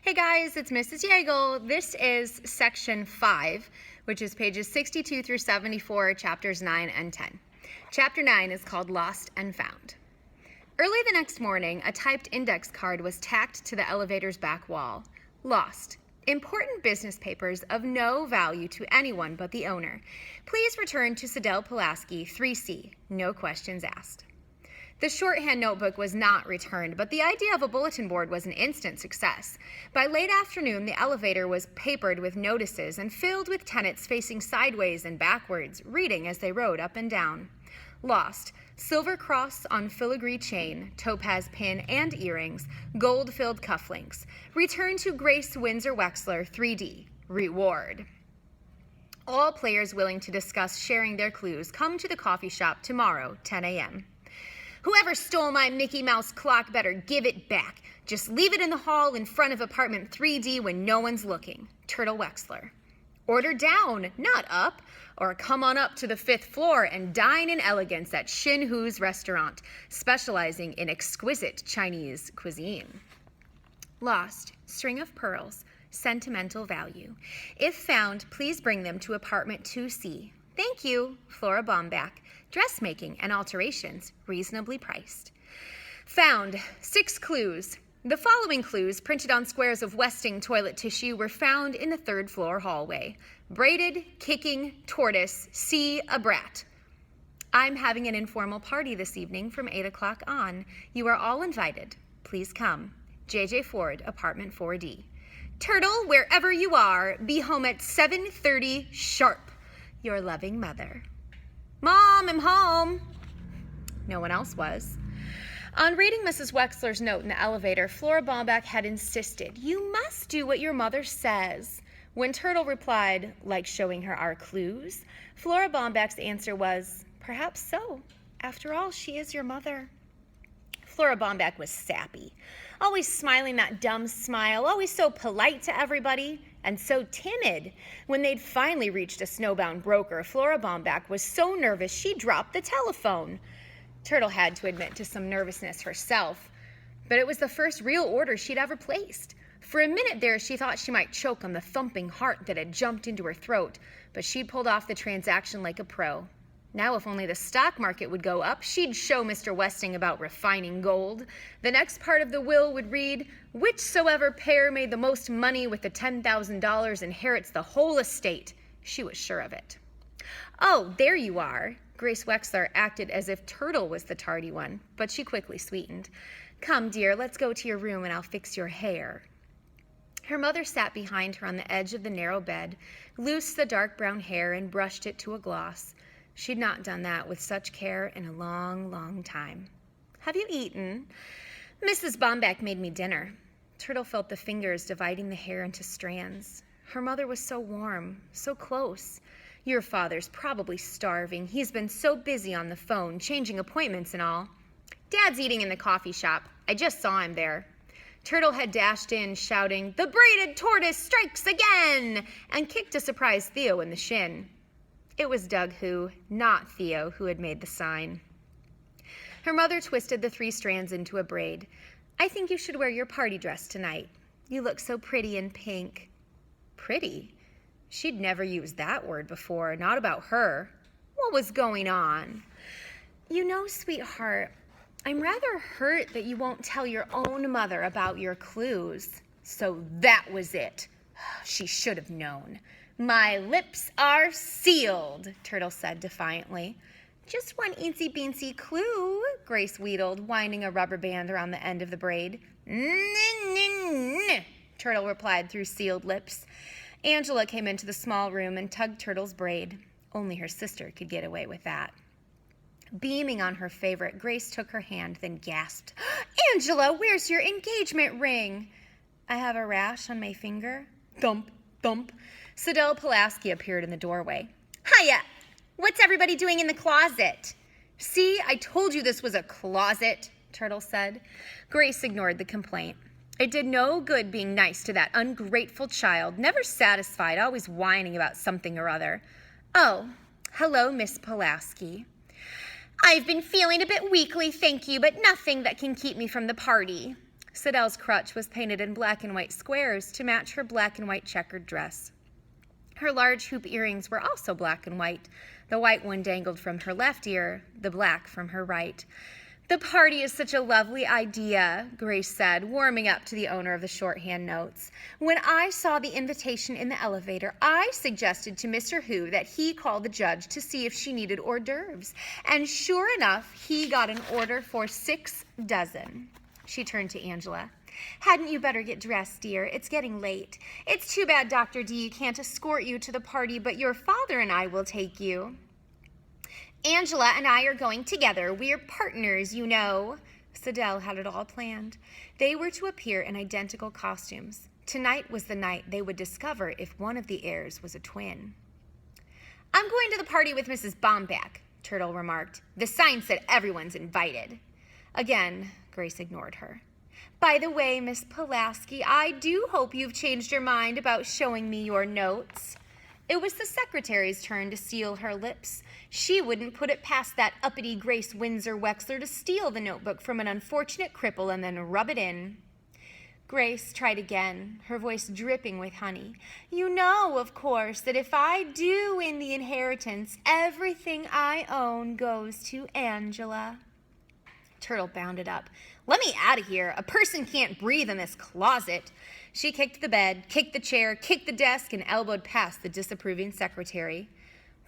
Hey guys, it's Mrs. Yeagle. This is section 5, which is pages 62 through 74, chapters 9 and 10. Chapter 9 is called Lost and Found. Early the next morning, a typed index card was tacked to the elevator's back wall. Lost. Important business papers of no value to anyone but the owner. Please return to Sidell Pulaski, 3C. No questions asked. The shorthand notebook was not returned, but the idea of a bulletin board was an instant success. By late afternoon, the elevator was papered with notices and filled with tenants facing sideways and backwards, reading as they rode up and down. Lost. Silver cross on filigree chain, topaz pin and earrings, gold-filled cufflinks. Return to Grace Windsor Wexler, 3D. Reward. All players willing to discuss sharing their clues come to the coffee shop tomorrow, 10 a.m. Whoever stole my Mickey Mouse clock better give it back. Just leave it in the hall in front of apartment 3D when no one's looking. Turtle Wexler. Order down, not up, or come on up to the 5th floor and dine in elegance at Shin Hu's restaurant, specializing in exquisite Chinese cuisine. Lost. String of pearls. Sentimental value. If found, please bring them to apartment 2C. Thank you, Flora Bomback. Dressmaking and alterations, reasonably priced. Found. 6 clues. The following clues, printed on squares of Westing toilet tissue, were found in the 3rd floor hallway. Braided, kicking, tortoise, see a brat. I'm having an informal party this evening from 8 o'clock on. You are all invited. Please come. J.J. Ford, apartment 4D. Turtle, wherever you are, be home at 7:30 sharp. Your loving mother. Mom, I'm home. No one else was. On reading Mrs. Wexler's note in the elevator, Flora Bomback had insisted, "You must do what your mother says." When Turtle replied, "Like showing her our clues," Flora Bomback's answer was, "Perhaps so. After all, she is your mother." Flora Bomback was sappy, always smiling that dumb smile, always so polite to everybody, and so timid. When they'd finally reached a snowbound broker, Flora Bomback was so nervous she dropped the telephone. Turtle had to admit to some nervousness herself, but it was the first real order she'd ever placed. For a minute there, she thought she might choke on the thumping heart that had jumped into her throat, but she'd pulled off the transaction like a pro. Now, if only the stock market would go up, she'd show Mr. Westing about refining gold. The next part of the will would read, "Whichsoever pair made the most money with the $10,000 inherits the whole estate." She was sure of it. "Oh, there you are." Grace Wexler acted as if Turtle was the tardy one, but she quickly sweetened. "Come, dear, let's go to your room and I'll fix your hair." Her mother sat behind her on the edge of the narrow bed, loosed the dark brown hair and brushed it to a gloss. She'd not done that with such care in a long, long time. "Have you eaten?" "Mrs. Bomback made me dinner." Turtle felt the fingers dividing the hair into strands. Her mother was so warm, so close. "Your father's probably starving. He's been so busy on the phone, changing appointments and all." "Dad's eating in the coffee shop. I just saw him there." Turtle had dashed in, shouting, "The braided tortoise strikes again!" and kicked a surprised Theo in the shin. It was Doug who, not Theo, who had made the sign. Her mother twisted the 3 strands into a braid. "I think you should wear your party dress tonight. You look so pretty in pink." Pretty? She'd never used that word before, not about her. What was going on? "You know, sweetheart, I'm rather hurt that you won't tell your own mother about your clues." So that was it. She should have known. "My lips are sealed," Turtle said defiantly. "Just one eensy-beensy clue," Grace wheedled, winding a rubber band around the end of the braid. "N-n-n-n," Turtle replied through sealed lips. Angela came into the small room and tugged Turtle's braid. Only her sister could get away with that. Beaming on her favorite, Grace took her hand, then gasped, "Angela, where's your engagement ring?" "I have a rash on my finger." Thump, thump. Sidell Pulaski appeared in the doorway. "Hiya! What's everybody doing in the closet?" "See, I told you this was a closet," Turtle said. Grace ignored the complaint. It did no good being nice to that ungrateful child, never satisfied, always whining about something or other. "Oh, hello, Miss Pulaski." "I've been feeling a bit weakly, thank you, but nothing that can keep me from the party." Siddell's crutch was painted in black and white squares to match her black and white checkered dress. Her large hoop earrings were also black and white. The white one dangled from her left ear, the black from her right. "The party is such a lovely idea," Grace said, warming up to the owner of the shorthand notes. "When I saw the invitation in the elevator, I suggested to Mr. Hu that he call the judge to see if she needed hors d'oeuvres. And sure enough, he got an order for 6 dozen. She turned to Angela. "Hadn't you better get dressed, dear? It's getting late. It's too bad Dr. D can't escort you to the party, but your father and I will take you." "Angela and I are going together. We're partners, you know." Siddell had it all planned. They were to appear in identical costumes. Tonight was the night they would discover if one of the heirs was a twin. "I'm going to the party with Mrs. Bombach," Turtle remarked. "The sign said everyone's invited." Again, Grace ignored her. "By the way, Miss Pulaski, I do hope you've changed your mind about showing me your notes." It was the secretary's turn to seal her lips. She wouldn't put it past that uppity Grace Windsor Wexler to steal the notebook from an unfortunate cripple and then rub it in. Grace tried again, her voice dripping with honey. "You know, of course, that if I do win the inheritance, everything I own goes to Angela." Turtle bounded up. "Let me out of here. A person can't breathe in this closet." She kicked the bed, kicked the chair, kicked the desk, and elbowed past the disapproving secretary.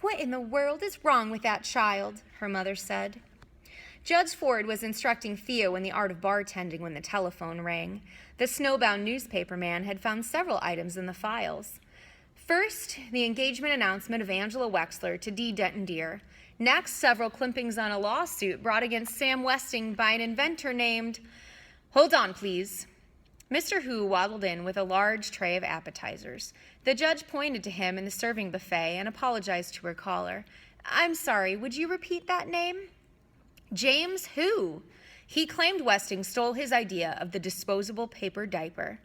"What in the world is wrong with that child?" her mother said. Judge Ford was instructing Theo in the art of bartending when the telephone rang. The snowbound newspaper man had found several items in the files. First, the engagement announcement of Angela Wexler to D. Denton Deer. Next, several clippings on a lawsuit brought against Sam Westing by an inventor named... "Hold on, please." Mr. Hu waddled in with a large tray of appetizers. The judge pointed to him in the serving buffet and apologized to her caller. "I'm sorry, would you repeat that name?" "James Hu." He claimed Westing stole his idea of the disposable paper diaper.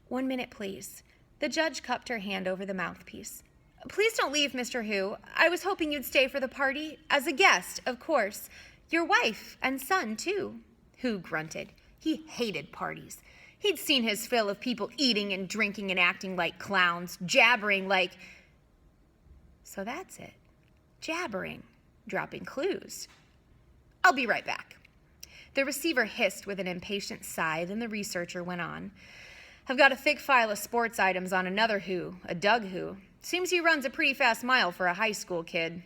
"1 minute, please." The judge cupped her hand over the mouthpiece. "Please don't leave, Mr. Hu. I was hoping you'd stay for the party. As a guest, of course. Your wife and son, too." Hu grunted. He hated parties. He'd seen his fill of people eating and drinking and acting like clowns, jabbering like... So that's it. Jabbering. Dropping clues. "I'll be right back." The receiver hissed with an impatient sigh, then the researcher went on. "I've got a thick file of sports items on another Hu, a Doug Hu. Seems he runs a pretty fast mile for a high school kid.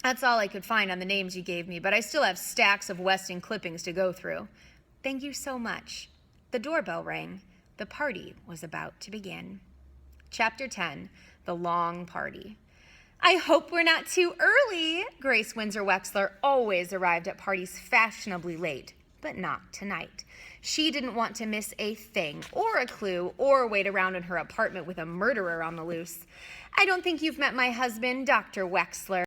That's all I could find on the names you gave me, but I still have stacks of Westing clippings to go through." "Thank you so much." The doorbell rang. The party was about to begin. Chapter 10, The Long Party. "I hope we're not too early." Grace Windsor Wexler always arrived at parties fashionably late, but not tonight. She didn't want to miss a thing or a clue or wait around in her apartment with a murderer on the loose. "I don't think you've met my husband, Dr. Wexler."